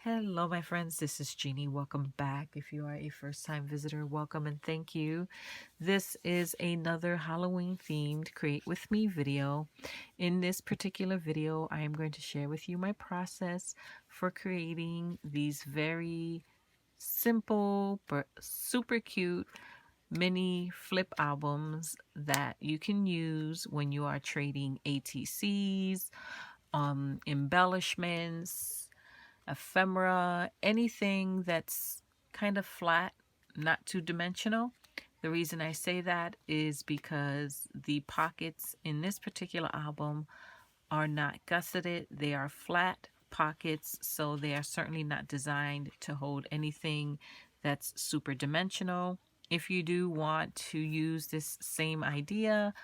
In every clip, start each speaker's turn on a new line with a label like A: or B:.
A: Hello, my friends. This is Jeannie. Welcome back. If you are a first-time visitor, welcome and thank you. This is another Halloween themed Create With Me video. In this particular video, I am going to share with you my process for creating these very simple but super cute mini flip albums that you can use when you are trading ATCs, embellishments, ephemera, anything that's kind of flat, not two-dimensional. The reason I say that is because the pockets in this particular album are not gusseted. They are flat pockets, so they are certainly not designed to hold anything that's super dimensional. If you do want to use this same idea,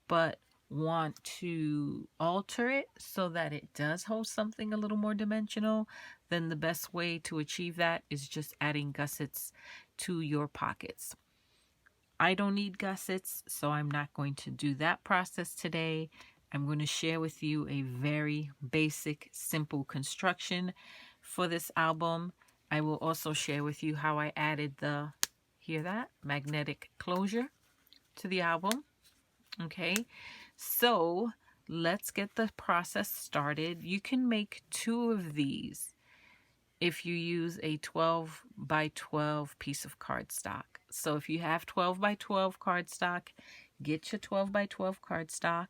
A: but want to alter it so that it does hold something a little more dimensional, then the best way to achieve that is just adding gussets to your pockets. I don't need gussets, so I'm not going to do that process today. I'm going to share with you a very basic, simple construction for this album. I will also share with you how I added the, hear that, magnetic closure to the album. Okay, so let's get the process started. You can make 2 of these if you use a 12 by 12 piece of cardstock. So if you have 12 by 12 cardstock, get your 12 by 12 cardstock.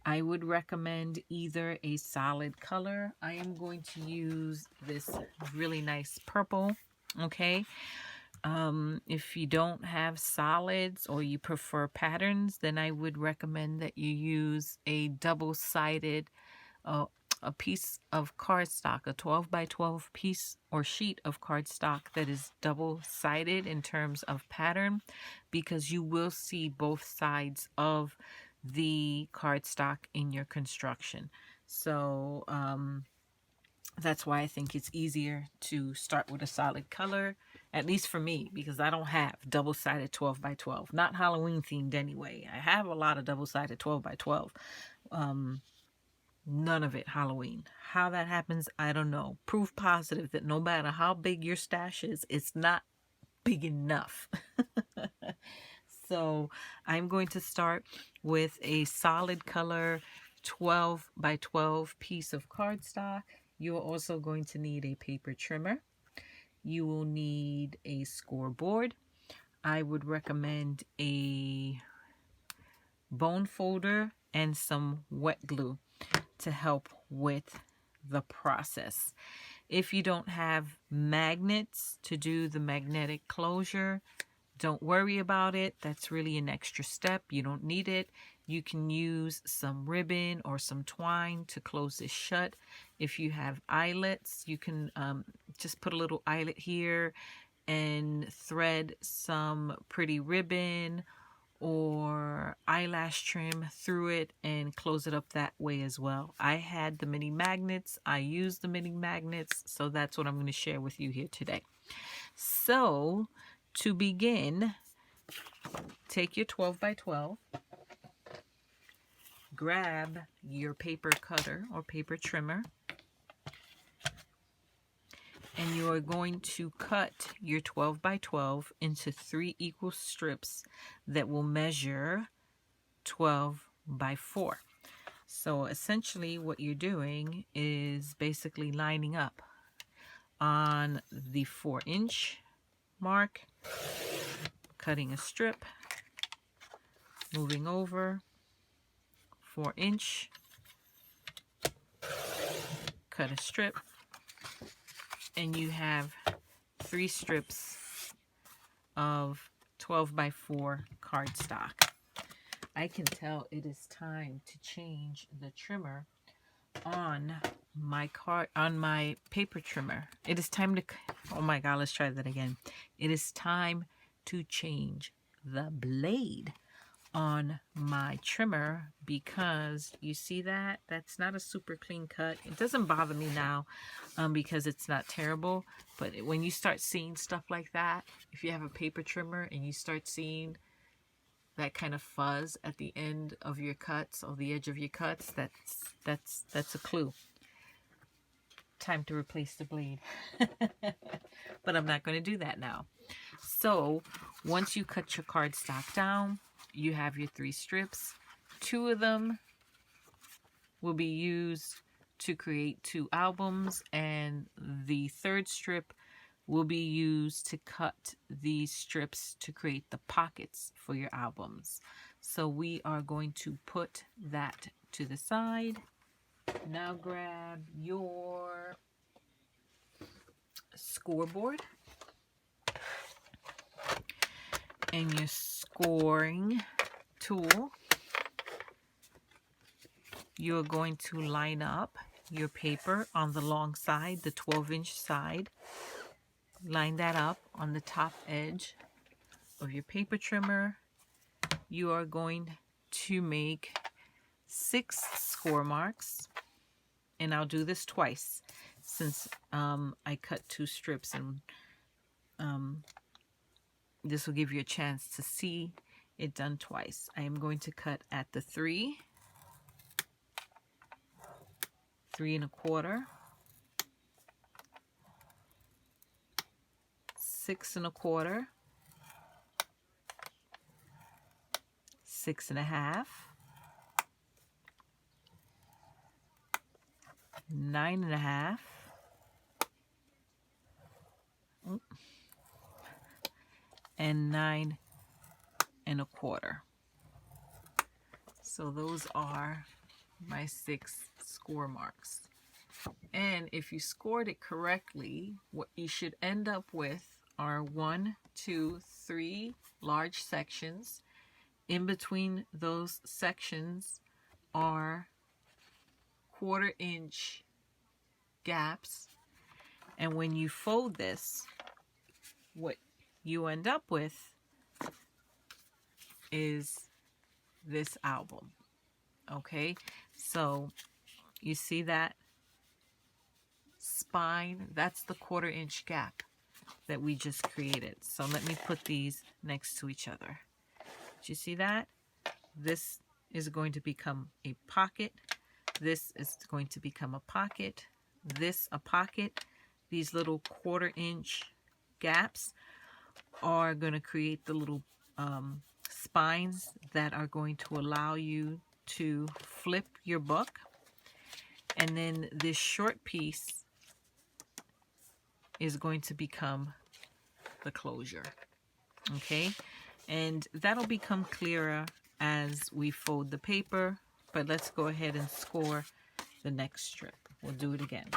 A: I would recommend either a solid color. I am going to use this really nice purple, okay? If you don't have solids or you prefer patterns, then I would recommend that you use a double-sided a piece of cardstock, a 12 by 12 piece or sheet of cardstock that is double-sided in terms of pattern, because you will see both sides of the cardstock in your construction. So that's why I think it's easier to start with a solid color, at least for me, because I don't have double-sided 12 by 12. Not Halloween themed anyway. I have a lot of double-sided 12 by 12. None of it Halloween. How that happens, I don't know. Proof positive that no matter how big your stash is, it's not big enough. So I'm going to start with a solid color 12 by 12 piece of cardstock. You're also going to need a paper trimmer. You will need a scoreboard. I would recommend a bone folder and some wet glue to help with the process. If you don't have magnets to do the magnetic closure, don't worry about it. That's really an extra step. You don't need it. You can use some ribbon or some twine to close this shut. If you have eyelets, you can just put a little eyelet here and thread some pretty ribbon or eyelash trim through it and close it up that way as well. I had the mini magnets. I used the mini magnets, so that's what I'm going to share with you here today. So to begin, take your 12 by 12, grab your paper cutter or paper trimmer, and you are going to cut your 12 by 12 into 3 equal strips that will measure 12 by 4. So essentially what you're doing is basically lining up on the 4-inch mark, cutting a strip, moving over, 4-inch, cut a strip, and you have 3 strips of 12 by 4 cardstock. I can tell it is time to change the trimmer on my paper trimmer. It is time to, oh my god, let's try that again. It is time to change the blade on my trimmer, because you see that that's not a super clean cut. It doesn't bother me now because it's not terrible, but when you start seeing stuff like that, if you have a paper trimmer and you start seeing that kind of fuzz at the end of your cuts or the edge of your cuts, that's a clue. time to replace the blade. But I'm not going to do that now. So once you cut your cardstock down, you have your 3 strips. 2 of them will be used to create 2 albums, and the 3rd strip will be used to cut these strips to create the pockets for your albums. So we are going to put that to the side. Now grab your scoreboard and your scoring tool. You're going to line up your paper on the long side, the 12-inch side. Line that up on the top edge of your paper trimmer. You are going to make 6 score marks, and I'll do this twice since I cut 2 strips, and this will give you a chance to see it done twice. I am going to cut at the 3, 3 1/4, 6 1/4, 6 1/2, 9 1/2, and 9 1/4. So those are my 6 score marks. And if you scored it correctly, what you should end up with are 1, 2, 3 large sections. In between those sections are 1/4 inch gaps. And when you fold this, what you end up with is this album. Okay, so you see that spine? That's the 1/4 inch gap that we just created. So let me put these next to each other. Do you see that? This is going to become a pocket. This is going to become a pocket. This a pocket. These little 1/4 inch gaps are going to create the little spines that are going to allow you to flip your book. And then this short piece is going to become the closure. Okay, and that'll become clearer as we fold the paper, but let's go ahead and score the next strip. We'll do it again.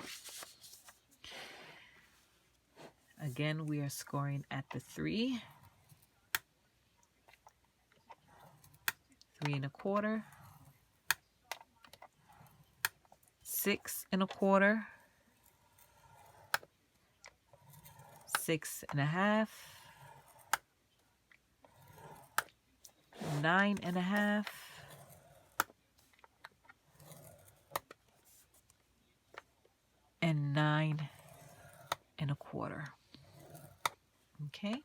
A: Again, we are scoring at the 3, 3 1/4, 6 1/4, 6 1/2, 9 1/2, and 9 1/4. Okay,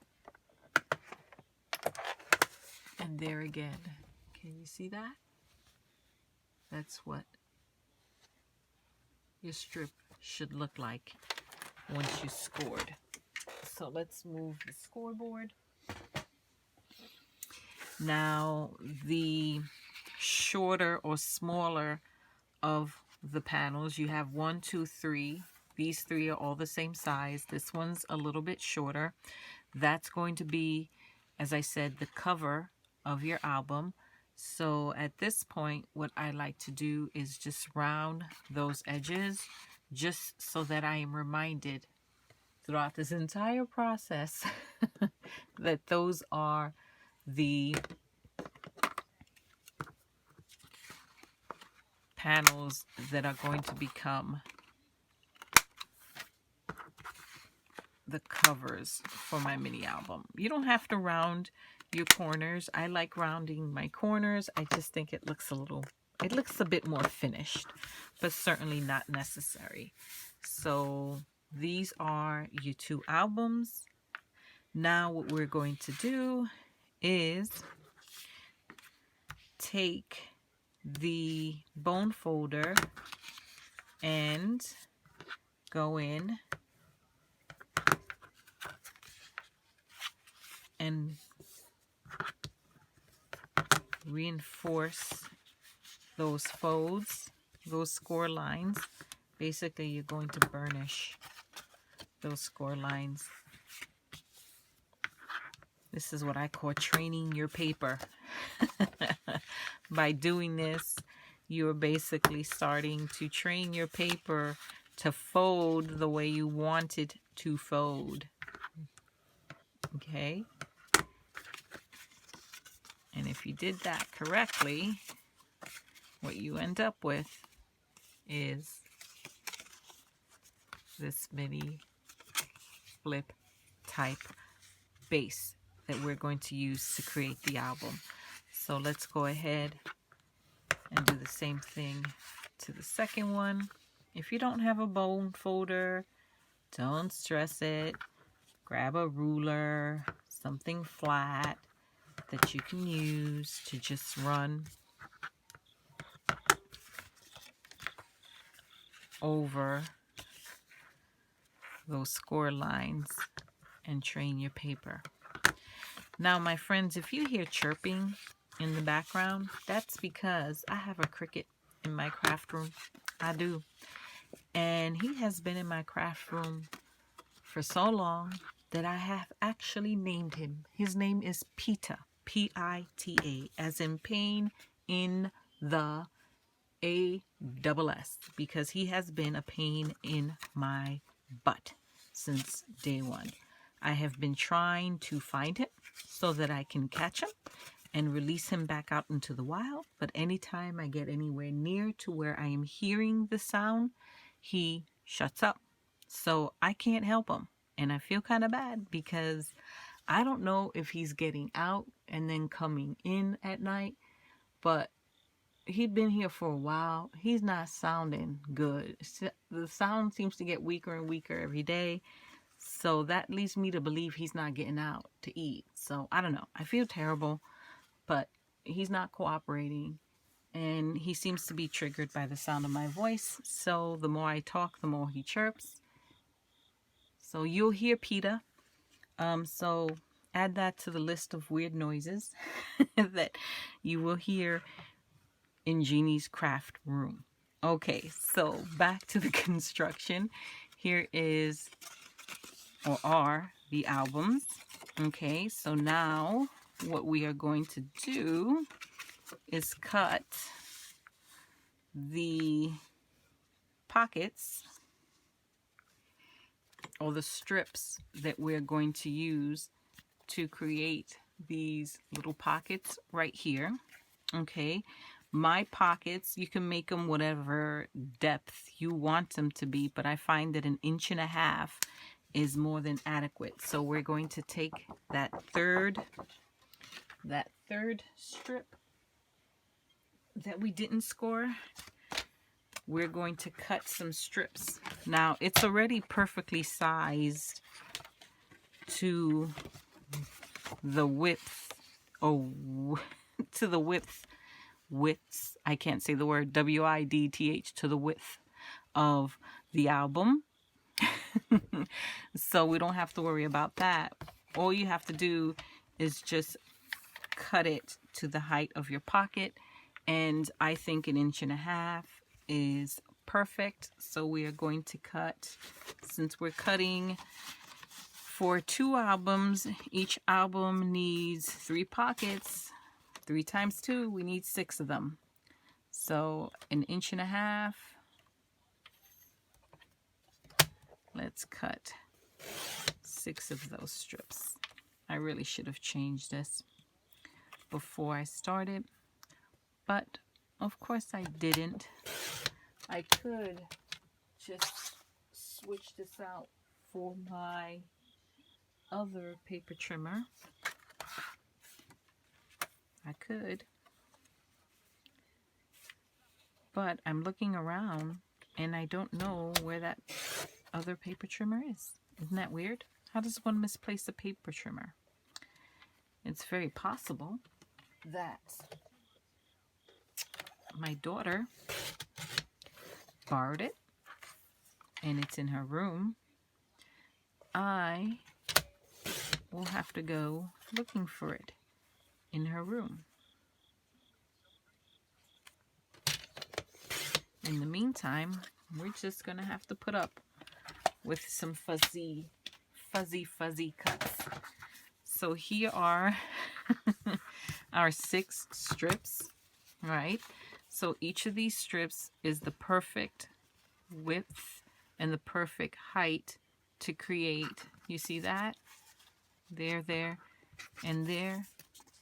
A: and there again, can you see that? That's what your strip should look like once you scored. So let's move the scoreboard. Now the shorter or smaller of the panels, you have 1, 2, 3. These 3 are all the same size. This one's a little bit shorter. That's going to be, as I said, the cover of your album. So at this point, what I like to do is just round those edges, just so that I am reminded throughout this entire process that those are the panels that are going to become the covers for my mini album. You don't have to round your corners. I like rounding my corners. I just think it looks a bit more finished, but certainly not necessary. So these are your 2 albums. Now what we're going to do is take the bone folder and go in and reinforce those folds, those score lines. Basically, you're going to burnish those score lines. This is what I call training your paper. By doing this, you're basically starting to train your paper to fold the way you want it to fold. Okay? And if you did that correctly, what you end up with is this mini flip type base that we're going to use to create the album. So let's go ahead and do the same thing to the second one. If you don't have a bone folder, don't stress it. Grab a ruler, something flat that you can use to just run over those score lines and train your paper. Now, my friends, if you hear chirping in the background, that's because I have a cricket in my craft room. I do. And he has been in my craft room for so long that I have actually named him. His name is Pita, P-I-T-A, as in pain in the A-double-S, because he has been a pain in my butt since day one. I have been trying to find him so that I can catch him and release him back out into the wild. But anytime I get anywhere near to where I am hearing the sound, he shuts up. So I can't help him. And I feel kind of bad because I don't know if he's getting out and then coming in at night. But he'd been here for a while. He's not sounding good. The sound seems to get weaker and weaker every day. So that leads me to believe he's not getting out to eat. So I don't know. I feel terrible, but he's not cooperating. And he seems to be triggered by the sound of my voice. So the more I talk, the more he chirps. So you'll hear PETA. So add that to the list of weird noises that you will hear in Jeannie's craft room. Okay, so back to the construction. Here is or are the albums. Okay, so now what we are going to do is cut the pockets or the strips that we're going to use to create these little pockets right here. Okay, my pockets, you can make them whatever depth you want them to be, but I find that 1.5 inches is more than adequate. So we're going to take that third strip that we didn't score. We're going to cut some strips. Now it's already perfectly sized to the width, to the widths, I can't say the word, W-I-D-T-H, to the width of the album. So we don't have to worry about that. All you have to do is just cut it to the height of your pocket, and I think 1.5 inches is perfect. So we are going to cut, since we're cutting for 2 albums, each album needs 3 pockets. 3 times 2, we need 6 of them. So 1.5 inches. Let's cut 6 of those strips. I really should have changed this before I started, but of course I didn't. I could just switch this out for my other paper trimmer. I could, but I'm looking around and I don't know where that other paper trimmer is. Isn't that weird? How does one misplace a paper trimmer? It's very possible that my daughter borrowed it and it's in her room, I will have to go looking for it in her room. In the meantime, we're just gonna have to put up with some fuzzy cuts. So here are our 6 strips, right? So each of these strips is the perfect width and the perfect height to create, you see that? There, and there,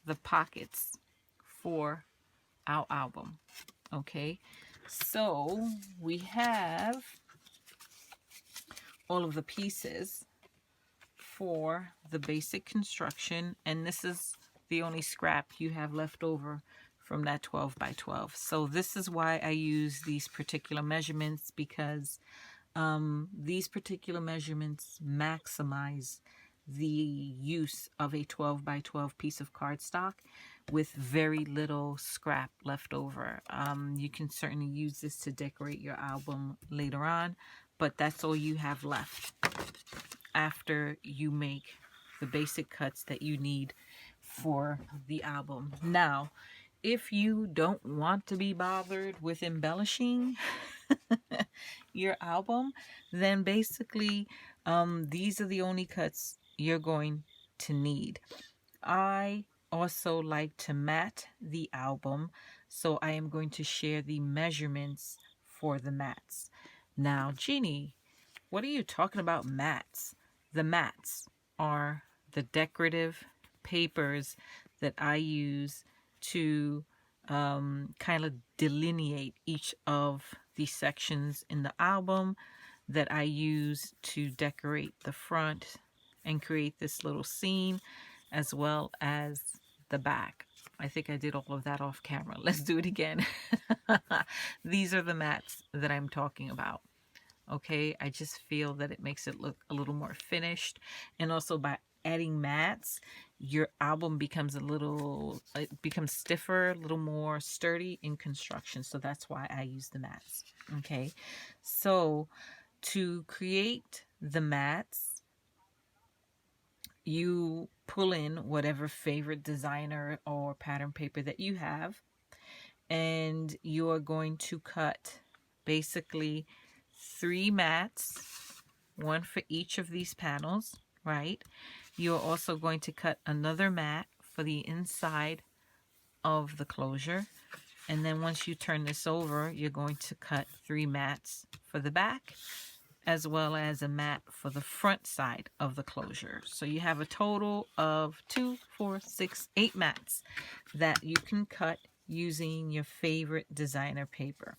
A: the pockets for our album. Okay, so we have all of the pieces for the basic construction, and this is the only scrap you have left over from that 12 by 12. So this is why I use these particular measurements, because these particular measurements maximize the use of a 12 by 12 piece of cardstock with very little scrap left over. You can certainly use this to decorate your album later on, but that's all you have left after you make the basic cuts that you need for the album. Now, if you don't want to be bothered with embellishing your album, then basically these are the only cuts you're going to need. I also like to mat the album, so I am going to share the measurements for the mats. Now, Jeannie, what are you talking about mats? The mats are the decorative papers that I use to kind of delineate each of the sections in the album that I use to decorate the front and create this little scene, as well as the back. I think I did all of that off camera. Let's do it again. These are the mats that I'm talking about. Okay, I just feel that it makes it look a little more finished, and also by adding mats, your album becomes it becomes stiffer, a little more sturdy in construction. So that's why I use the mats. Okay, so to create the mats, you pull in whatever favorite designer or pattern paper that you have, and you are going to cut basically 3 mats, one for each of these panels, right? You're also going to cut another mat for the inside of the closure, and then once you turn this over, you're going to cut 3 mats for the back, as well as a mat for the front side of the closure. So you have a total of 2, 4, 6, 8 mats that you can cut using your favorite designer paper.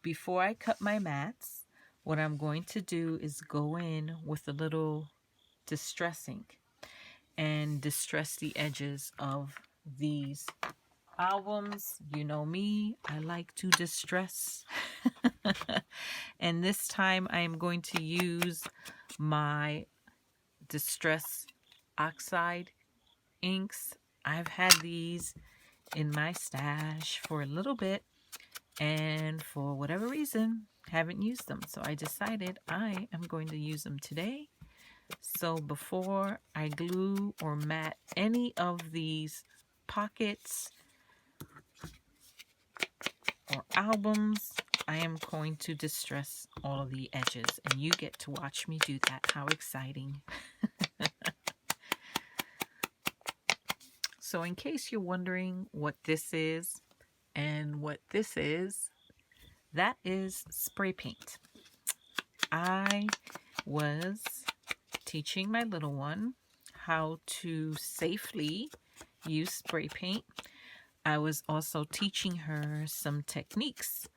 A: Before I cut my mats, what I'm going to do is go in with a little distress ink and distress the edges of these albums. You know me, I like to distress. And this time I am going to use my Distress Oxide inks. I've had these in my stash for a little bit, and for whatever reason haven't used them, so I decided I am going to use them today. So before I glue or mat any of these pockets or albums, I am going to distress all of the edges, and you get to watch me do that. How exciting. So in case you're wondering what this is and what this is, that is spray paint. I was teaching my little one how to safely use spray paint. I was also teaching her some techniques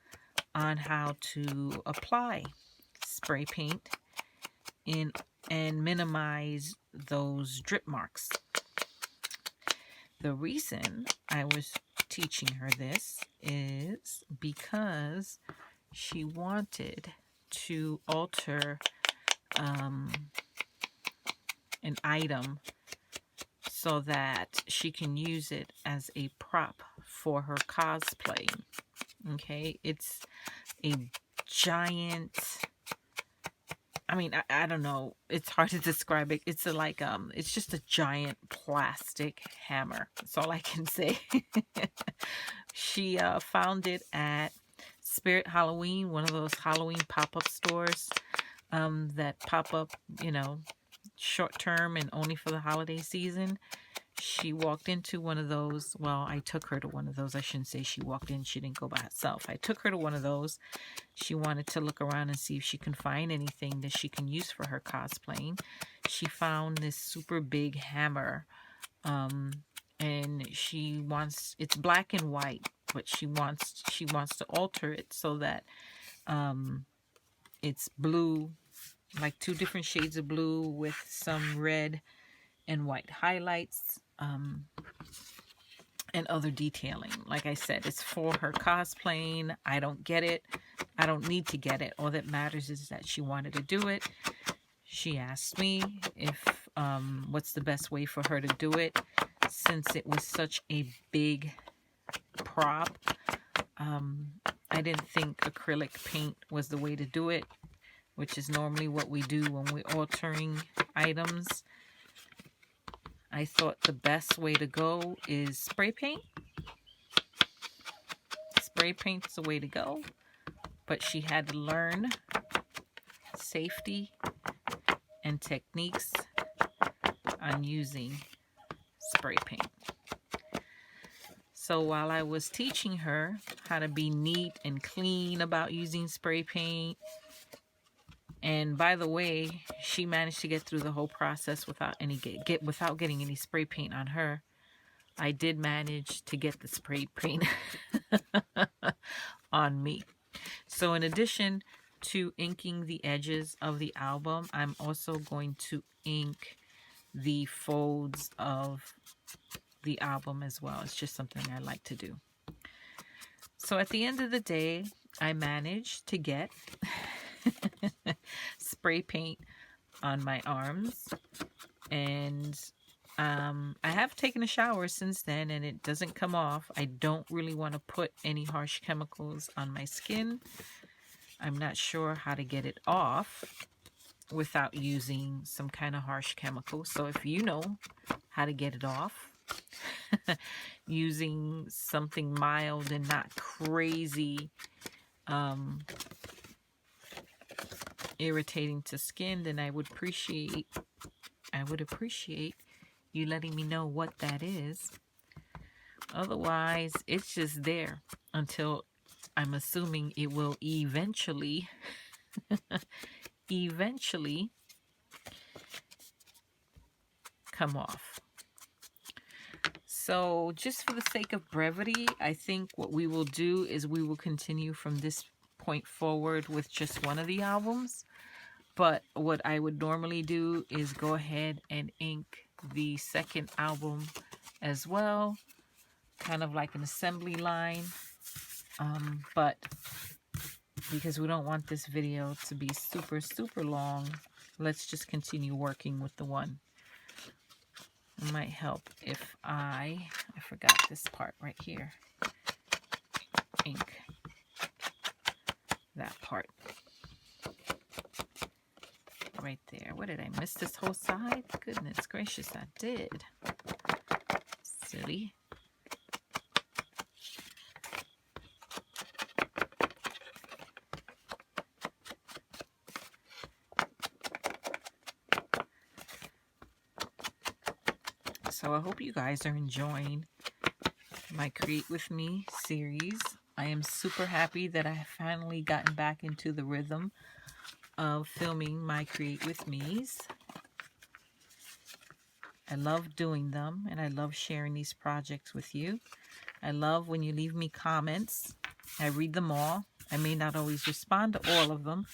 A: on how to apply spray paint and minimize those drip marks. The reason I was teaching her this is because she wanted to alter an item so that she can use it as a prop for her cosplay. Okay, it's a giant I mean, I don't know. It's hard to describe it. It's it's just a giant plastic hammer. That's all I can say. She found it at Spirit Halloween, one of those Halloween pop-up stores that pop up, you know, short term and only for the holiday season. She walked into one of those. Well, I took her to one of those. I shouldn't say she walked in. She didn't go by herself. I took her to one of those. She wanted to look around and see if she can find anything that she can use for her cosplaying. She found this super big hammer. And she wants, it's black and white, but she wants to alter it so that it's blue, like 2 different shades of blue with some red and white highlights, and other detailing. Like I said, it's for her cosplaying. I don't get it. I don't need to get it. All that matters is that she wanted to do it. She asked me if what's the best way for her to do it, since it was such a big prop. I didn't think acrylic paint was the way to do it, which is normally what we do when we're altering items. I thought the best way to go is spray paint. Spray paint's the way to go, but she had to learn safety and techniques on using spray paint. So while I was teaching her how to be neat and clean about using spray paint, and by the way, she managed to get through the whole process without without getting any spray paint on her. I did manage to get the spray paint on me. So in addition to inking the edges of the album, I'm also going to ink the folds of the album as well. It's just something I like to do. So at the end of the day, I managed to get spray paint on my arms, and I have taken a shower since then and it doesn't come off. I don't really want to put any harsh chemicals on my skin. I'm not sure how to get it off without using some kind of harsh chemical. So if you know how to get it off using something mild and not crazy irritating to skin, then I would appreciate you letting me know what that is. Otherwise, it's just there until I'm assuming it will eventually come off. So just for the sake of brevity, I think what we will do is we will continue from this point forward with just one of the albums. But what I would normally do is go ahead and ink the second album as well, kind of like an assembly line. But because we don't want this video to be super long, let's just continue working with the one. It might help if I forgot this part right here. Ink that part right there. What did I miss? This whole side? Goodness gracious, I did. Silly. So I hope you guys are enjoying my Create With Me series. I am super happy that I have finally gotten back into the rhythm of filming my Create With Me's. I love doing them, and I love sharing these projects with you. I love when you leave me comments. I read them all. I may not always respond to all of them,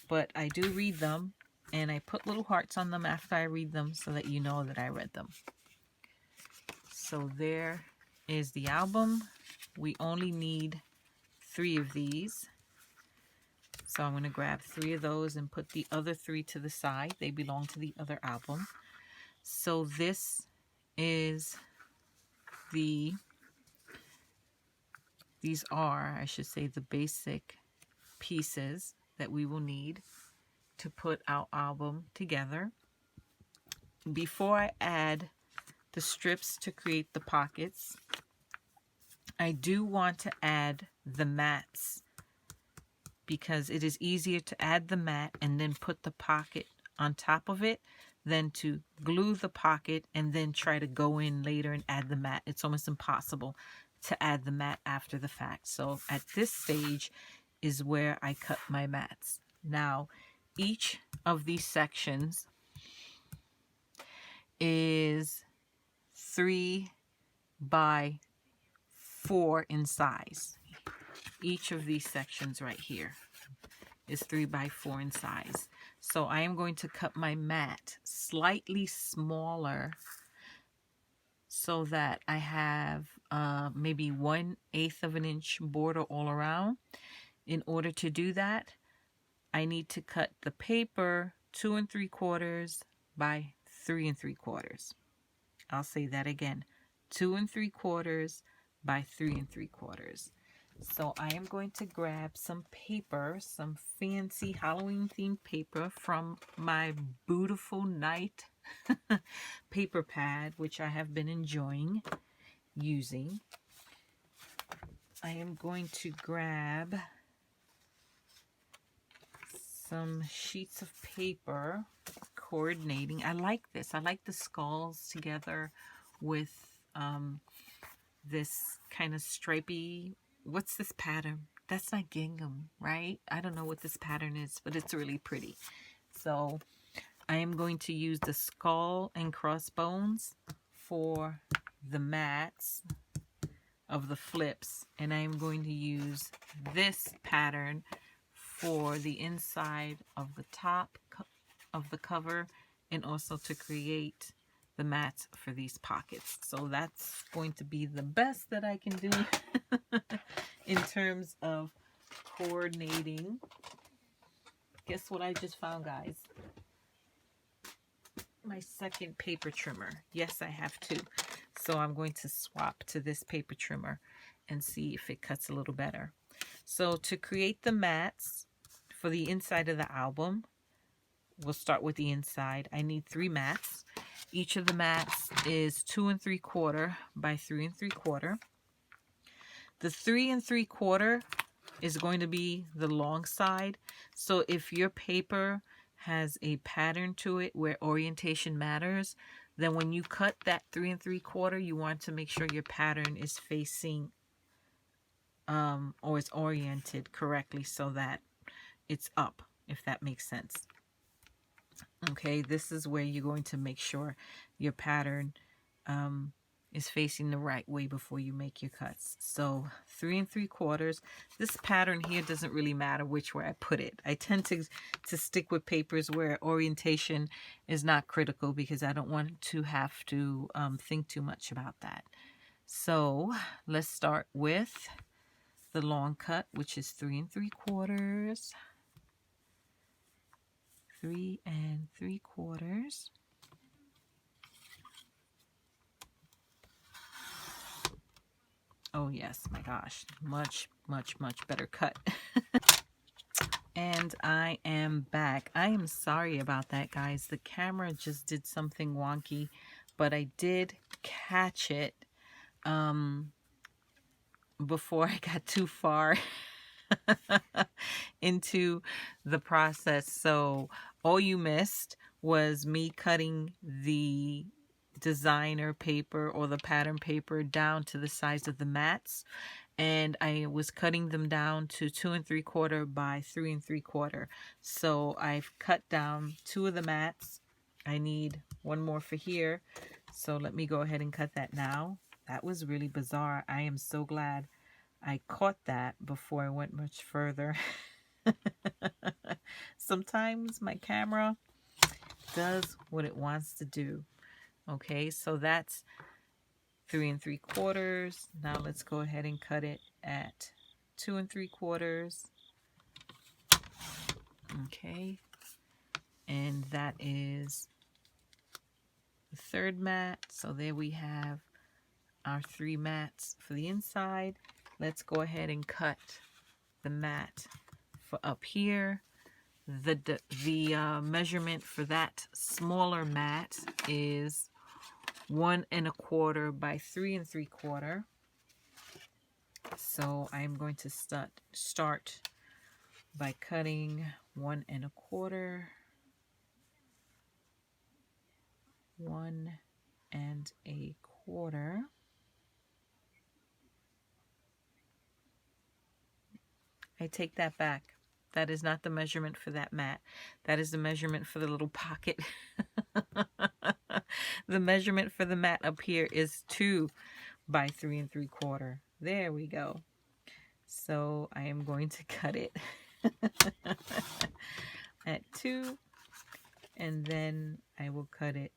A: but I do read them, and I put little hearts on them after I read them so that you know that I read them. So there is the album. We only need 3 of these. So I'm going to grab 3 of those and put the other 3 to the side. They belong to the other album. So this is these are, I should say, the basic pieces that we will need to put our album together. Before I add the strips to create the pockets, I do want to add the mats because it is easier to add the mat and then put the pocket on top of it than to glue the pocket and then try to go in later and add the mat. It's almost impossible to add the mat after the fact. So at this stage is where I cut my mats. Now, each of these sections is 3 by 4 in size. Each of these sections right here is 3 by 4 in size. So I am going to cut my mat slightly smaller so that I have maybe 1/8 of an inch border all around. In order to do that, I need to cut the paper 2 3/4 by 3 3/4. I'll say that again, 2 3/4 by 3 3/4. So I am going to grab some paper, some fancy Halloween themed paper from my Beautiful Night paper pad, which I have been enjoying using. I am going to grab some sheets of paper, coordinating. I like this. I like the skulls together with this kind of stripy. What's this pattern? That's not gingham, right? I don't know what this pattern is, but it's really pretty. So I am going to use the skull and crossbones for the mats of the flips, and I am going to use this pattern for the inside of the top of the cover, and also to create the mats for these pockets. So that's going to be the best that I can do in terms of coordinating. Guess what I just found, guys? My second paper trimmer. Yes, I have two. So I'm going to swap to this paper trimmer and see if it cuts a little better. So to create the mats for the inside of the album, we'll start with the inside. I need 3 mats. Each of the mats is 2 3/4 by 3 3/4. The 3 3/4 is going to be the long side. So if your paper has a pattern to it where orientation matters, then when you cut that 3 3/4, you want to make sure your pattern is facing or is oriented correctly so that it's up, if that makes sense. Okay, this is where you're going to make sure your pattern is facing the right way before you make your cuts. So 3 3/4. This pattern here doesn't really matter which way I put it. I tend to stick with papers where orientation is not critical because I don't want to have to think too much about that. So let's start with the long cut, which is 3 3/4. 3 3/4. Oh yes, my gosh, much better cut. And I am back. I am sorry about that, guys. The camera just did something wonky, but I did catch it before I got too far into the process. So all you missed was me cutting the designer paper or the pattern paper down to the size of the mats, and I was cutting them down to 2 3/4 by 3 3/4. So I've cut down 2 of the mats. I need 1 more for here, so let me go ahead and cut that now. That was really bizarre. I am so glad I caught that before I went much further. Sometimes my camera does what it wants to do. Okay, so that's 3 3/4. Now let's go ahead and cut it at 2 3/4. Okay, and that is the 3rd mat. So there we have our 3 mats for the inside. Let's go ahead and cut the mat for up here. The measurement for that smaller mat is 1 1/4 by 3 3/4. So I'm going to start by cutting 1 1/4, 1 1/4. I take that back. That is not the measurement for that mat. That is the measurement for the little pocket. The measurement for the mat up here is 2 by 3 3/4. There we go. So I am going to cut it at 2, and then I will cut it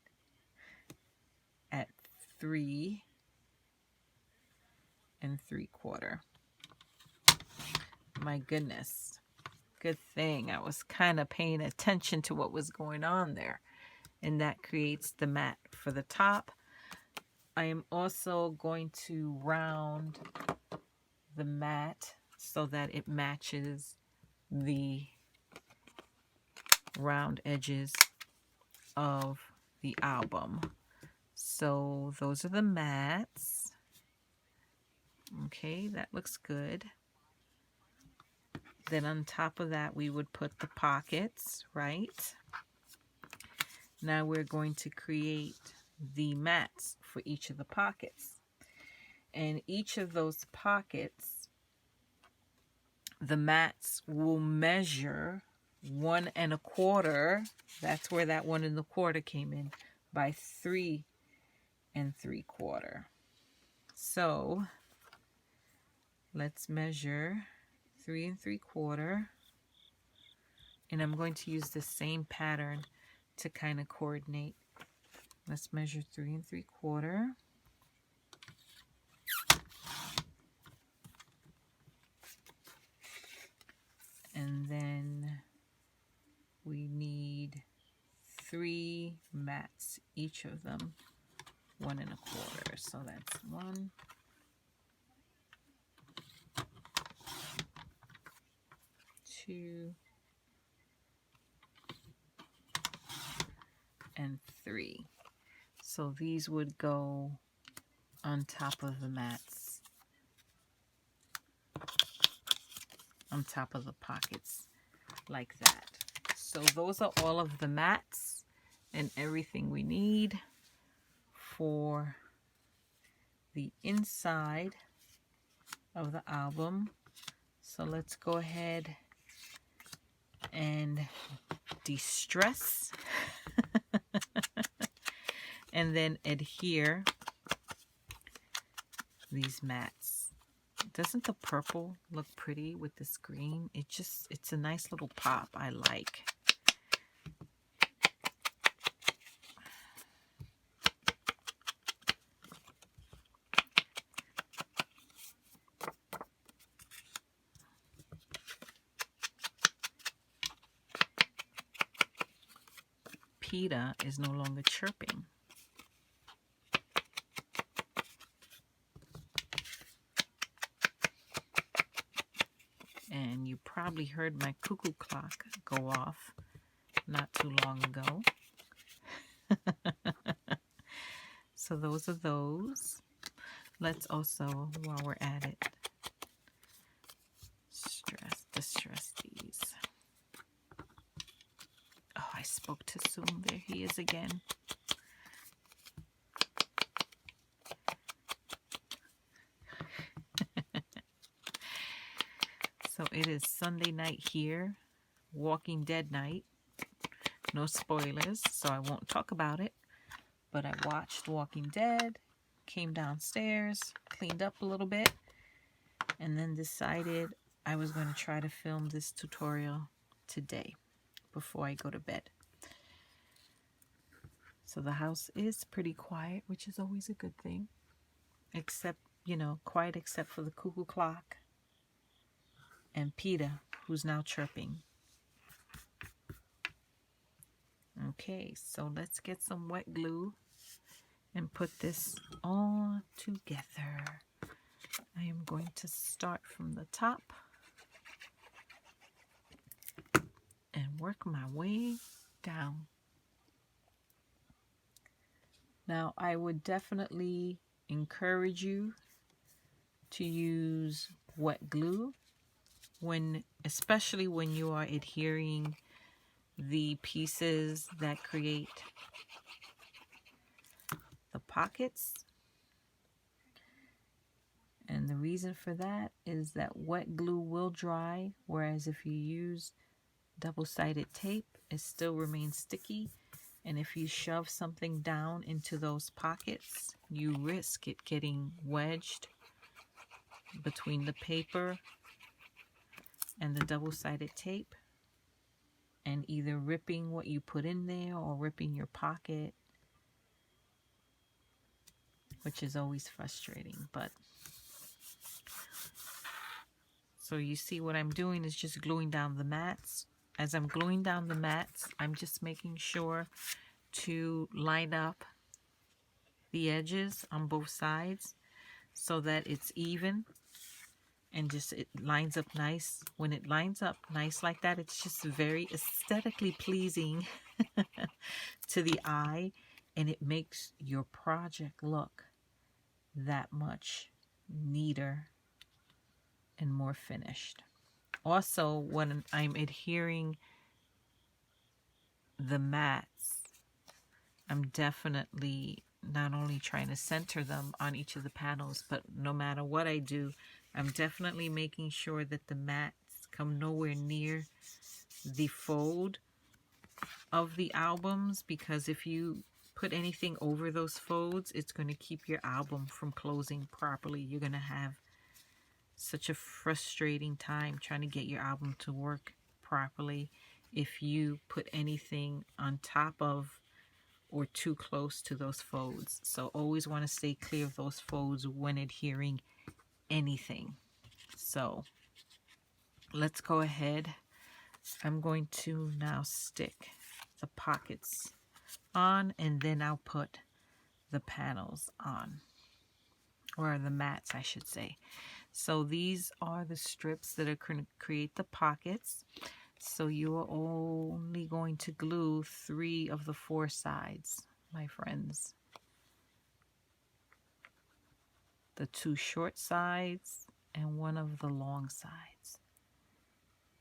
A: at 3 3/4. My goodness. Good thing I was kind of paying attention to what was going on there. And that creates the mat for the top. I am also going to round the mat so that it matches the round edges of the album. So those are the mats. Okay, that looks good. Then on top of that, we would put the pockets, right? Now we're going to create the mats for each of the pockets. And each of those pockets, the mats will measure 1 1/4. That's where that 1 1/4 came in, by 3 3/4. So let's measure 3 3/4, and I'm going to use the same pattern to kind of coordinate. Let's measure 3 3/4. And then we need 3 mats, each of them 1 1/4. So that's 1, 2, and 3. So these would go on top of the mats, on top of the pockets, like that. So those are all of the mats and everything we need for the inside of the album. So let's go ahead and de-stress and then adhere these mats. Doesn't the purple look pretty with this green? It's a nice little pop. I like. PETA is no longer chirping. And you probably heard my cuckoo clock go off not too long ago. So those are those. Let's also, while we're at it, distress these. Oh, I spoke too soon. There he is again. So it is Sunday night here, Walking Dead night. No spoilers, so I won't talk about it. But I watched Walking Dead, came downstairs, cleaned up a little bit, and then decided I was going to try to film this tutorial today before I go to bed. So the house is pretty quiet, which is always a good thing. Except, quiet except for the cuckoo clock and PETA, who's now chirping. Okay, so let's get some wet glue and put this all together. I am going to start from the top and work my way down. Now, I would definitely encourage you to use wet glue especially when you are adhering the pieces that create the pockets. And the reason for that is that wet glue will dry, whereas if you use double-sided tape, it still remains sticky. And if you shove something down into those pockets, you risk it getting wedged between the paper and the double-sided tape and either ripping what you put in there or ripping your pocket, which is always frustrating. But so you see what I'm doing is just gluing down the mats. As I'm gluing down the mats, I'm just making sure to line up the edges on both sides so that it's even and just it lines up nice. When it lines up nice like that, it's just very aesthetically pleasing to the eye, and it makes your project look that much neater and more finished. Also, when I'm adhering the mats, I'm definitely not only trying to center them on each of the panels, but no matter what I do, I'm definitely making sure that the mats come nowhere near the fold of the albums, because if you put anything over those folds, it's going to keep your album from closing properly. You're going to have such a frustrating time trying to get your album to work properly if you put anything on top of or too close to those folds. So always want to stay clear of those folds when adhering anything. So let's go ahead. I'm going to now stick the pockets on, and then I'll put the panels on, or the mats I should say. So these are the strips that are going to create the pockets. So you are only going to glue 3 of the 4 sides, my friends. The 2 short sides and 1 of the long sides.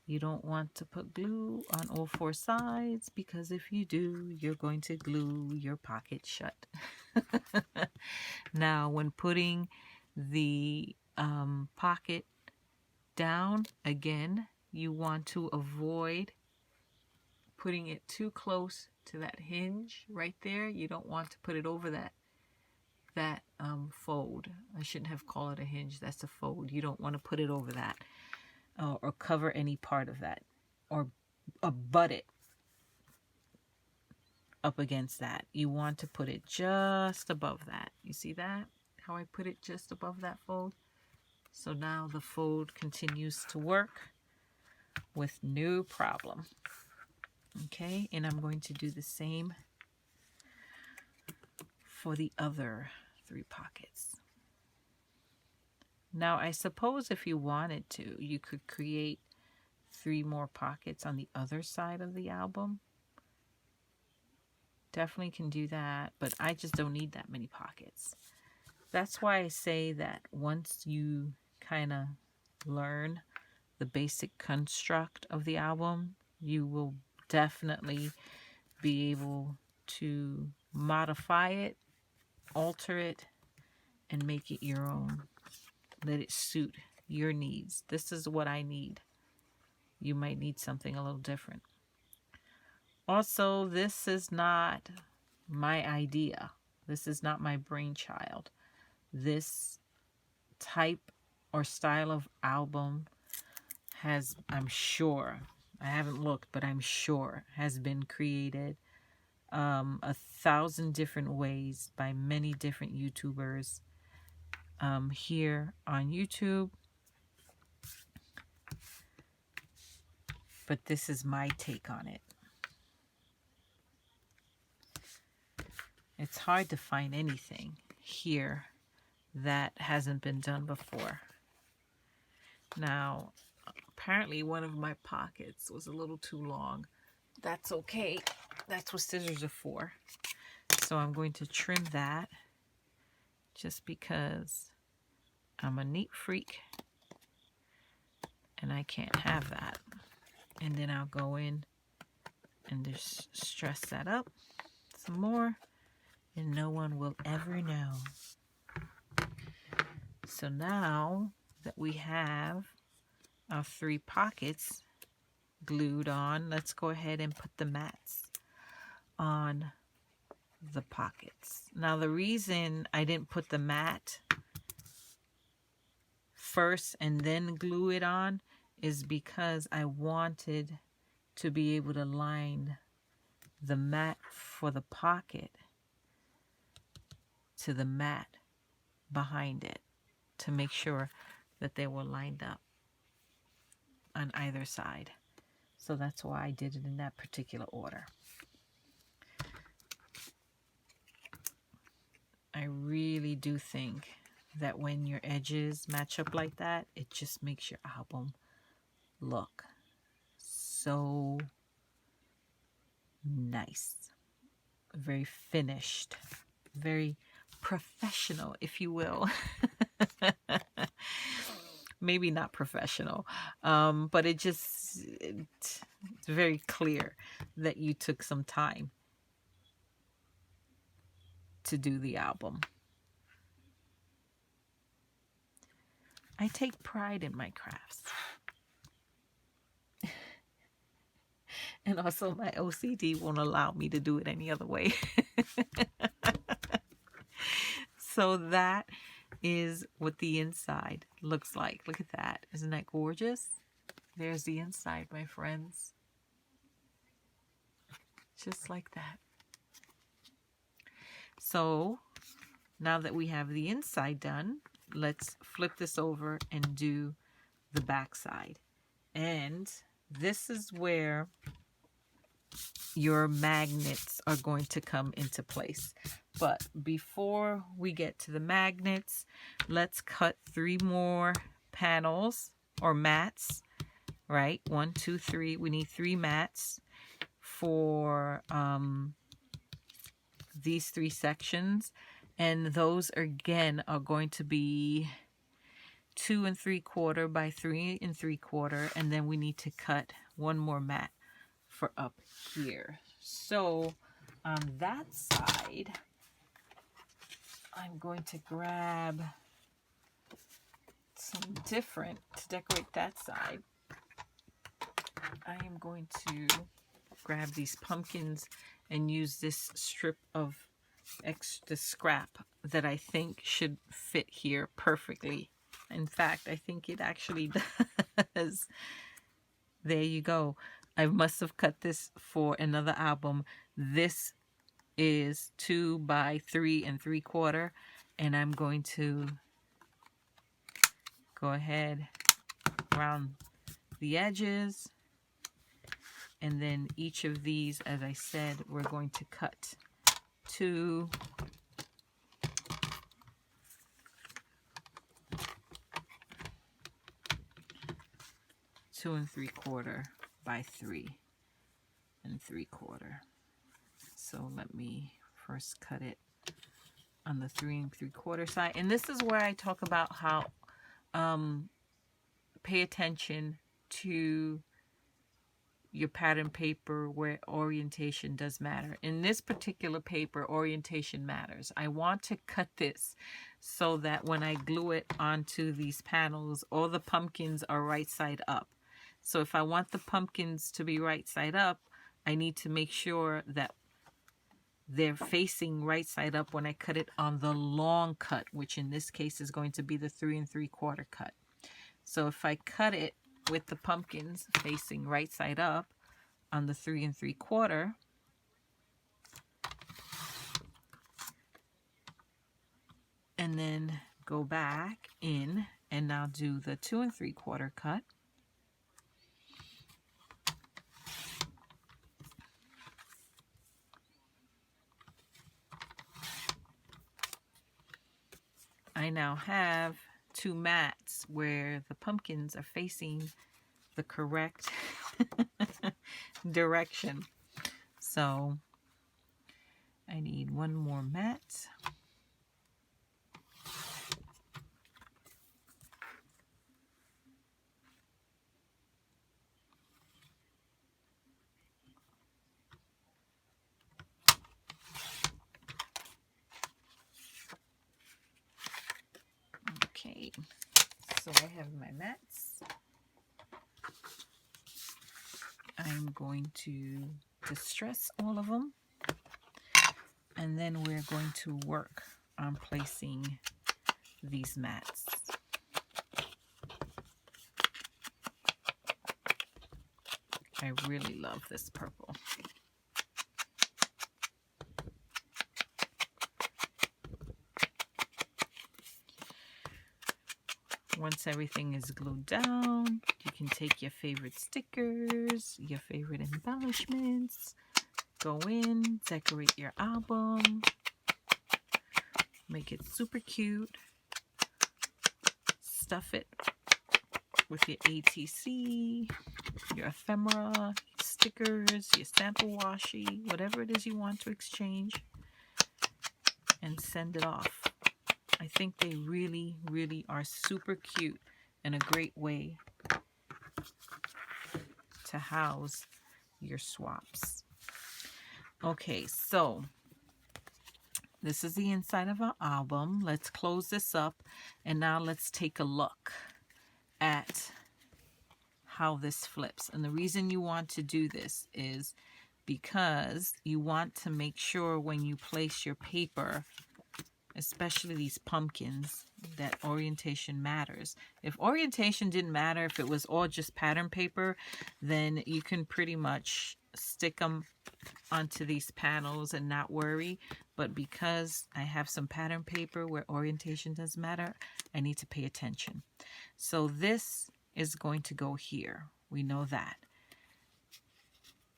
A: You don't want to put glue on all 4 sides, because if you do, you're going to glue your pocket shut. Now, when putting the pocket down, again, you want to avoid putting it too close to that hinge right there. You don't want to put it over that fold. I shouldn't have called it a hinge. That's a fold. You don't want to put it over that or cover any part of that or butt it up against that. You want to put it just above that. You see that? How I put it just above that fold? So now the fold continues to work with no problem. Okay, and I'm going to do the same for the other 3 pockets. Now, I suppose if you wanted to, you could create 3 more pockets on the other side of the album. Definitely can do that, but I just don't need that many pockets. That's why I say that once you kind of learn the basic construct of the album, you will definitely be able to modify it, alter it, and make it your own. Let it suit your needs. This is what I need. You might need something a little different. Also, this is not my idea. This is not my brainchild. This type or style of album has, I'm sure, I haven't looked, but I'm sure has been created 1,000 different ways by many different YouTubers here on YouTube. But this is my take on it. It's hard to find anything here that hasn't been done before. Now, apparently one of my pockets was a little too long. That's okay. That's what scissors are for. So I'm going to trim that just because I'm a neat freak and I can't have that. And then I'll go in and just stress that up some more, and no one will ever know. So now that we have our 3 pockets glued on, let's go ahead and put the mats on the pockets. Now the reason I didn't put the mat first and then glue it on is because I wanted to be able to line the mat for the pocket to the mat behind it to make sure that they were lined up on either side. So that's why I did it in that particular order. I really do think that when your edges match up like that, it just makes your album look so nice. Very finished. Very professional, if you will. Maybe not professional, but it's very clear that you took some time to do the album. I take pride in my crafts. And also my OCD won't allow me to do it any other way. So that is what the inside looks like. Look at that. Isn't that gorgeous? There's the inside, my friends. Just like that. So now that we have the inside done, let's flip this over and do the back side. And this is where your magnets are going to come into place. But before we get to the magnets, let's cut 3 more panels or mats, right? 1, 2, 3. We need 3 mats for these 3 sections. And those again are going to be 2 3/4 by 3 3/4. And then we need to cut 1 more mat for up here. So on that side, I'm going to grab some different to decorate that side. I am going to grab these pumpkins and use this strip of extra scrap that I think should fit here perfectly. In fact, I think it actually does. There you go. I must have cut this for another album. This is 2 by 3 3/4, and I'm going to go ahead around the edges, and then each of these, as I said, we're going to cut 2 3/4 by 3 3/4. So let me first cut it on the 3 3/4 side. And this is where I talk about how pay attention to your pattern paper where orientation does matter. In this particular paper, orientation matters. I want to cut this so that when I glue it onto these panels, all the pumpkins are right side up. So if I want the pumpkins to be right side up, I need to make sure that they're facing right side up when I cut it on the long cut, which in this case is going to be the 3 3/4 cut. So if I cut it with the pumpkins facing right side up on the 3 3/4, and then go back in and now do the 2 3/4 cut, I now have 2 mats where the pumpkins are facing the correct direction. So I need one more mat. Okay, so I have my mats. I'm going to distress all of them, and then we're going to work on placing these mats. I really love this purple. Once everything is glued down, you can take your favorite stickers, your favorite embellishments, go in, decorate your album, make it super cute, stuff it with your ATC, your ephemera, stickers, your sample washi, whatever it is you want to exchange, and send it off. I think they really, really are super cute and a great way to house your swaps. Okay, so this is the inside of our album. Let's close this up, and now let's take a look at how this flips. And the reason you want to do this is because you want to make sure when you place your paper, especially these pumpkins, that orientation matters. If orientation didn't matter, if it was all just pattern paper, then you can pretty much stick them onto these panels and not worry. But because I have some pattern paper where orientation does matter, I need to pay attention. So this is going to go here. We know that.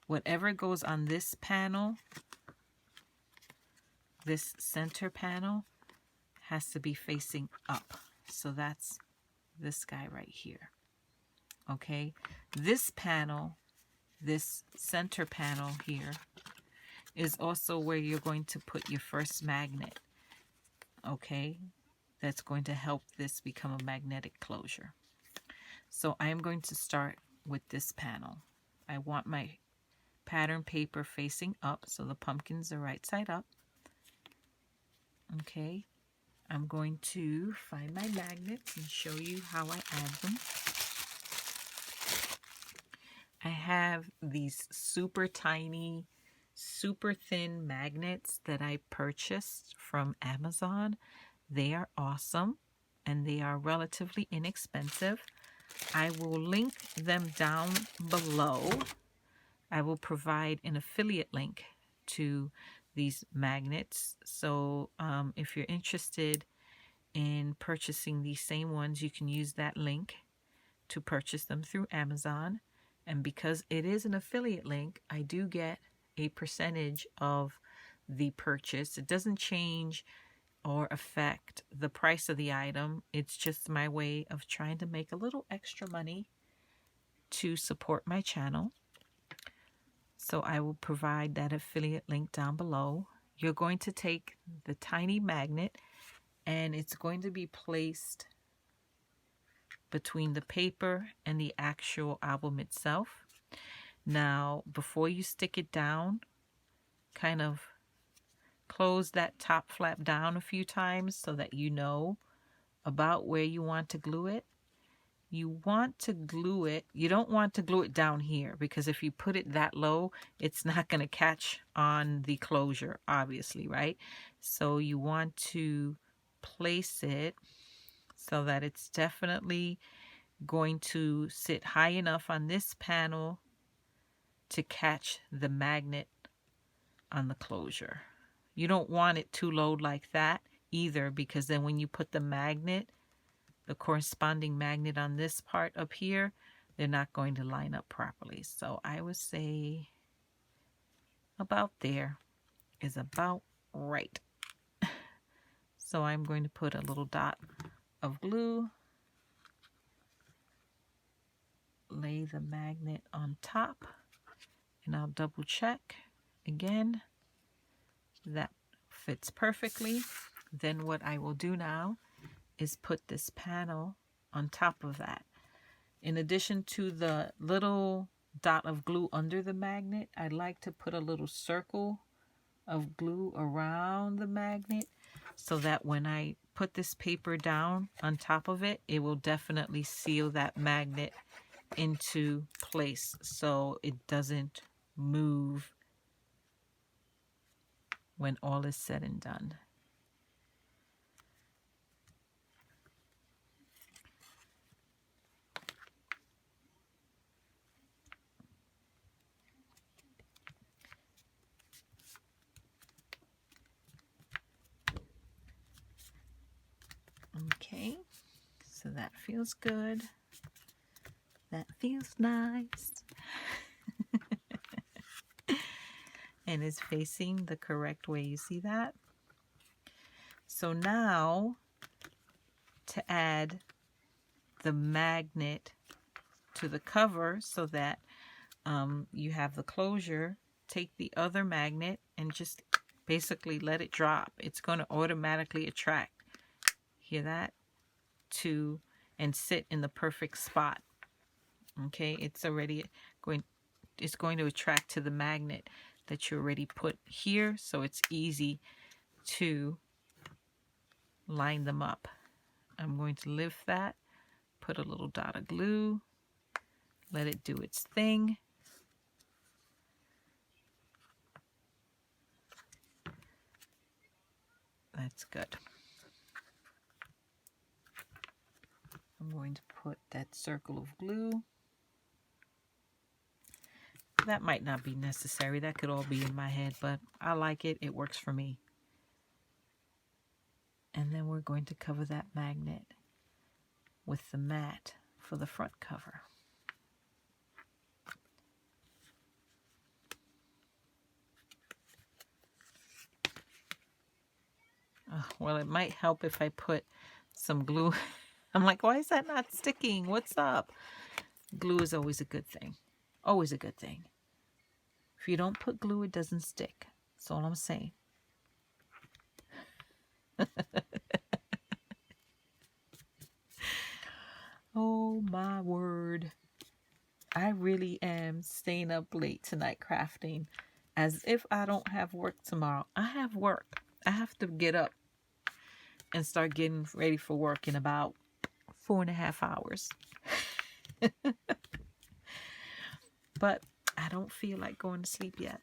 A: Whatever goes on this panel, this center panel, has to be facing up. So that's this guy right here. Okay, this panel, this center panel here, is also where you're going to put your first magnet. Okay, that's going to help this become a magnetic closure. So I'm going to start with this panel. I want my pattern paper facing up, so the pumpkins are right side up. Okay, I'm going to find my magnets and show you how I add them. I have these super tiny, super thin magnets that I purchased from Amazon. They are awesome and they are relatively inexpensive. I will link them down below. I will provide an affiliate link to these magnets. So if you're interested in purchasing these same ones, you can use that link to purchase them through Amazon. And because it is an affiliate link, I do get a percentage of the purchase. It doesn't change or affect the price of the item. It's just my way of trying to make a little extra money to support my channel. So I will provide that affiliate link down below. You're going to take the tiny magnet and it's going to be placed between the paper and the actual album itself. Now, before you stick it down, kind of close that top flap down a few times so that you know about where you want to glue it. You want to glue it, you don't want to glue it down here, because if you put it that low, it's not going to catch on the closure, obviously, right? So you want to place it so that it's definitely going to sit high enough on this panel to catch the magnet on the closure. You don't want it too low like that either, because then when you put the magnet, the corresponding magnet on this part up here, they're not going to line up properly. So I would say about there is about right. So I'm going to put a little dot of glue, lay the magnet on top, and I'll double check again. That fits perfectly. Then what I will do now is put this panel on top of that. In addition to the little dot of glue under the magnet, I like to put a little circle of glue around the magnet so that when I put this paper down on top of it, it will definitely seal that magnet into place so it doesn't move when all is said and done. Okay, so that feels good. That feels nice. And is facing the correct way. You see that? So now to add the magnet to the cover so that you have the closure, take the other magnet and just basically let it drop. It's going to automatically attract, hear that, to and sit in the perfect spot. Okay, it's already going to attract to the magnet that you already put here, so it's easy to line them up. I'm going to lift that, put a little dot of glue, let it do its thing. That's good. I'm going to put that circle of glue. That might not be necessary. That could all be in my head, but I like it. It works for me. And then we're going to cover that magnet with the mat for the front cover. Well, it might help if I put some glue. I'm like, why is that not sticking? What's up? Glue is always a good thing. Always a good thing. If you don't put glue, it doesn't stick. That's all I'm saying. Oh my word. I really am staying up late tonight crafting as if I don't have work tomorrow. I have work. I have to get up and start getting ready for work in about 4.5 hours. But I don't feel like going to sleep yet.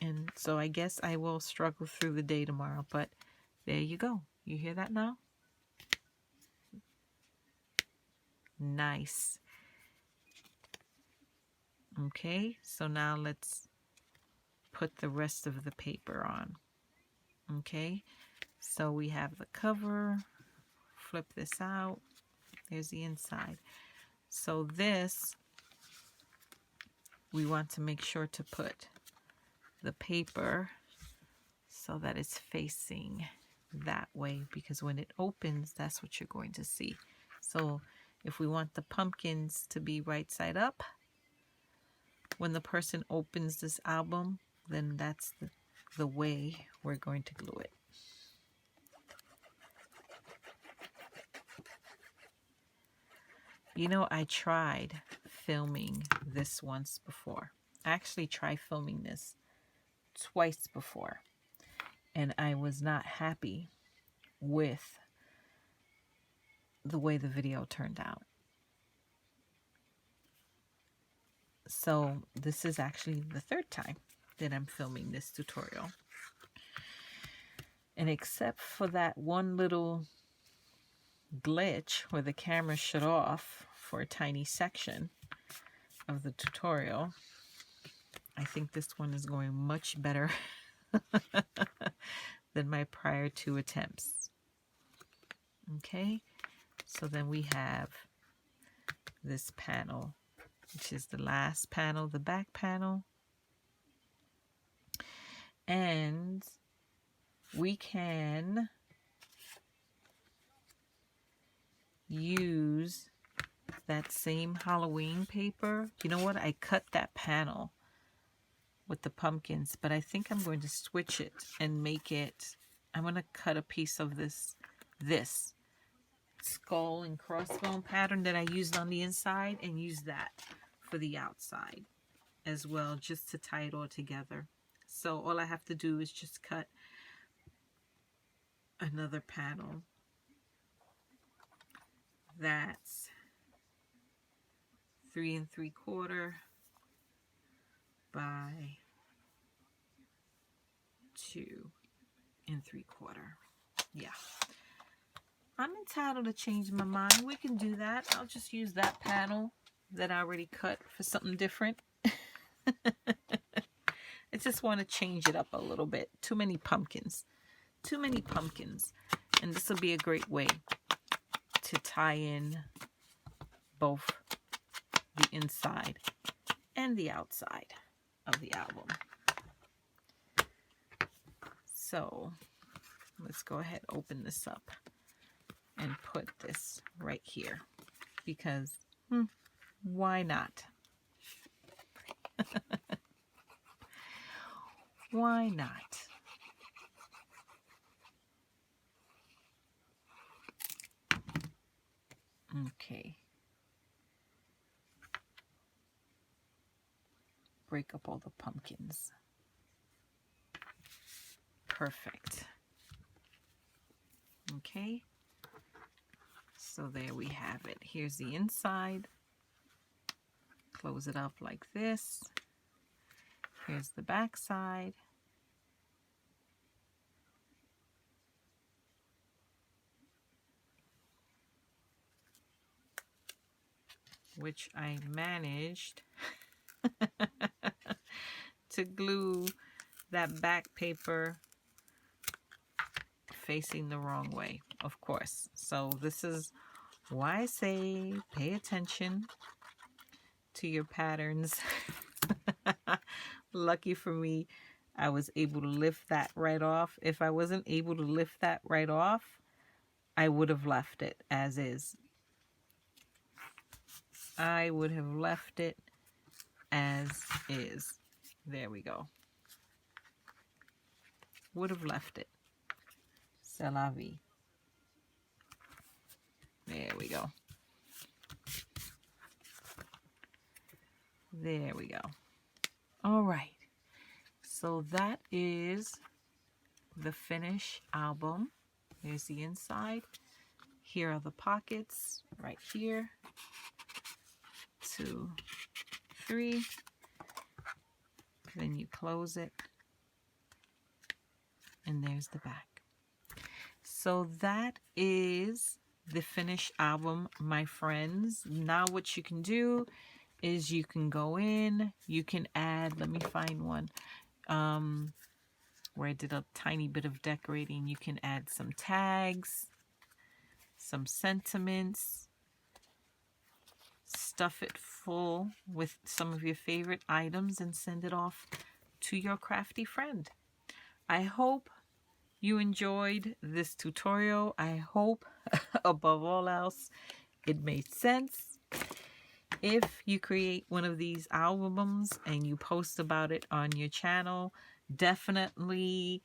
A: And so I guess I will struggle through the day tomorrow. But there you go. You hear that now? Nice. Okay, so now let's put the rest of the paper on. Okay, so we have the cover. Flip this out. There's the inside. So this, we want to make sure to put the paper so that it's facing that way, because when it opens, that's what you're going to see. So if we want the pumpkins to be right side up, when the person opens this album, then that's the way we're going to glue it. You know, I tried filming this once before. I actually tried filming this twice before, and I was not happy with the way the video turned out. So this is actually the third time that I'm filming this tutorial. And except for that one little glitch where the camera shut off for a tiny section of the tutorial, I think this one is going much better than my prior 2 attempts. Okay, so then we have this panel, which is the last panel, the back panel. And we can use that same Halloween paper. You know what? I cut that panel with the pumpkins, but I think I'm going to switch it and make it, I'm going to cut a piece of this skull and crossbone pattern that I used on the inside and use that for the outside as well, just to tie it all together. So all I have to do is just cut another panel that's 3 3/4 by 2 3/4. Yeah. I'm entitled to change my mind. We can do that. I'll just use that panel that I already cut for something different. I just want to change it up a little bit. Too many pumpkins. Too many pumpkins. And this will be a great way to tie in both the inside and the outside of the album. So let's go ahead and open this up and put this right here, because why not? Why not? Okay. Break up all the pumpkins. Perfect. Okay. So there we have it. Here's the inside. Close it up like this. Here's the back side. Which I managed to glue that back paper facing the wrong way, of course. So this is why I say pay attention to your patterns. Lucky for me, I was able to lift that right off. If I wasn't able to lift that right off, I would have left it as is. I would have left it as is. There we go. Would have left it. C'est la vie. There we go. There we go. All right. So that is the finished album. There's the inside. Here are the pockets right here. 2, 3. Then you close it. And there's the back. So that is the finished album, my friends. Now what you can do is you can go in, you can add, let me find one where I did a tiny bit of decorating. You can add some tags, some sentiments, stuff it full with some of your favorite items and send it off to your crafty friend. I hope you enjoyed this tutorial. I hope above all else it made sense. If you create one of these albums and you post about it on your channel, definitely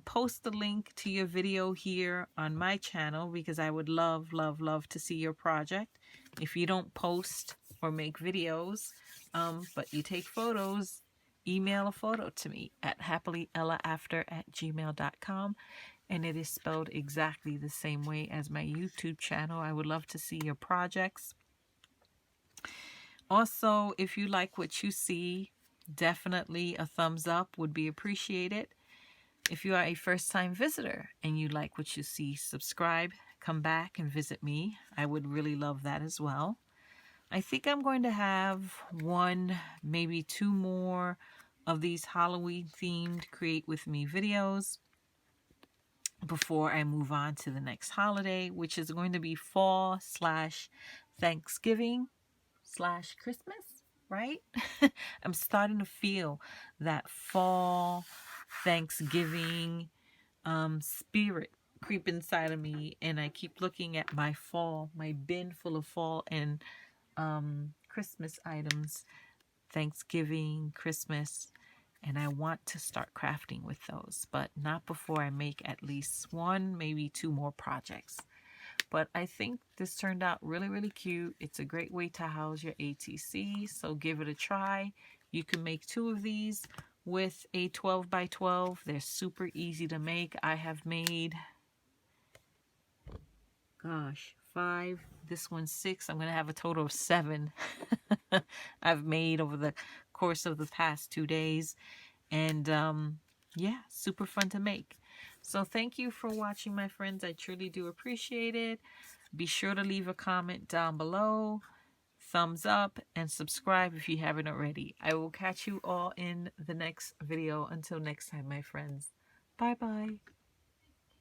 A: post the link to your video here on my channel, because I would love, love, love to see your project. If you don't post or make videos, but you take photos, email a photo to me at happilyellaafter@gmail.com, and it is spelled exactly the same way as my YouTube channel. I would love to see your projects. Also, if you like what you see, definitely a thumbs up would be appreciated. If you are a first-time visitor and you like what you see, subscribe, come back and visit me. I would really love that as well. I think I'm going to have 1, maybe 2 more of these Halloween-themed Create With Me videos before I move on to the next holiday, which is going to be fall/Thanksgiving/Christmas, right? I'm starting to feel that fall, Thanksgiving spirit creep inside of me, and I keep looking at my bin full of fall and Christmas items, Thanksgiving, Christmas, and I want to start crafting with those, but not before I make at least one, maybe two more projects. But I think this turned out really, really cute. It's a great way to house your ATC, so give it a try. You can make 2 of these with a 12 by 12. They're super easy to make. I have made, gosh, 5. This one's 6. I'm going to have a total of 7 I've made over the course of the past 2 days. And yeah, super fun to make. So thank you for watching, my friends. I truly do appreciate it. Be sure to leave a comment down below, thumbs up, and subscribe if you haven't already. I will catch you all in the next video. Until next time, my friends. Bye-bye.